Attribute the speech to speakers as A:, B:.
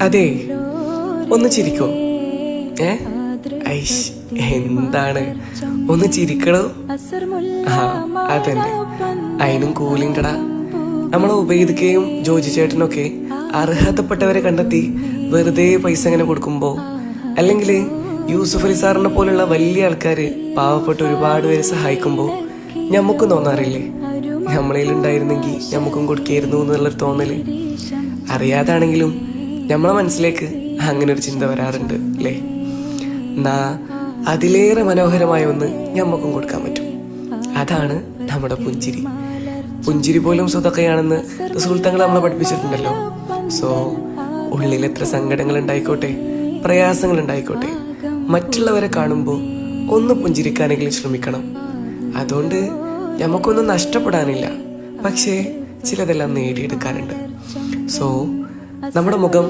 A: അതെ, ഒന്ന് ചിരിക്കോ? ഏ ഐഷ്, എന്താണ്, ഒന്ന് ചിരിക്കണോ? ആ അതന്നെ, അതിനും കൂലിണ്ടടാ. നമ്മളെ ഉപയോഗിക്കുകയും ജോജി ചേട്ടനൊക്കെ അർഹതപ്പെട്ടവരെ കണ്ടെത്തി വെറുതെ പൈസ ഇങ്ങനെ കൊടുക്കുമ്പോ, അല്ലെങ്കിൽ യൂസുഫ് അലി സാറിനെ പോലുള്ള വലിയ ആൾക്കാര് പാവപ്പെട്ട ഒരുപാട് പേരെ സഹായിക്കുമ്പോ ഞമ്മക്കും തോന്നാറില്ലേ, നമ്മളതിലുണ്ടായിരുന്നെങ്കിൽ ഞമ്മക്കും കൊടുക്കായിരുന്നു എന്നുള്ളൊരു തോന്നല്. അറിയാതാണെങ്കിലും നമ്മളെ മനസ്സിലേക്ക് അങ്ങനെ ഒരു ചിന്ത വരാറുണ്ട് അല്ലേ? എന്നാ അതിലേറെ മനോഹരമായ ഒന്ന് ഞമ്മക്കും കൊടുക്കാൻ പറ്റും. അതാണ് നമ്മുടെ പുഞ്ചിരി. പുഞ്ചിരി പോലും സ്വതക്കയാണെന്ന് റസൂൽ തങ്ങൾ നമ്മളെ പഠിപ്പിച്ചിട്ടുണ്ടല്ലോ. സോ ഉള്ളിൽ എത്ര സങ്കടങ്ങൾ ഉണ്ടായിക്കോട്ടെ, പ്രയാസങ്ങൾ ഉണ്ടായിക്കോട്ടെ, മറ്റുള്ളവരെ കാണുമ്പോൾ ഒന്ന് പുഞ്ചിരിക്കാനെങ്കിലും ശ്രമിക്കണം. അതുകൊണ്ട് നമുക്കൊന്നും നഷ്ടപ്പെടാനില്ല, പക്ഷേ ചിലതെല്ലാം നേടിയെടുക്കാനുണ്ട്. സോ നമ്മുടെ മുഖം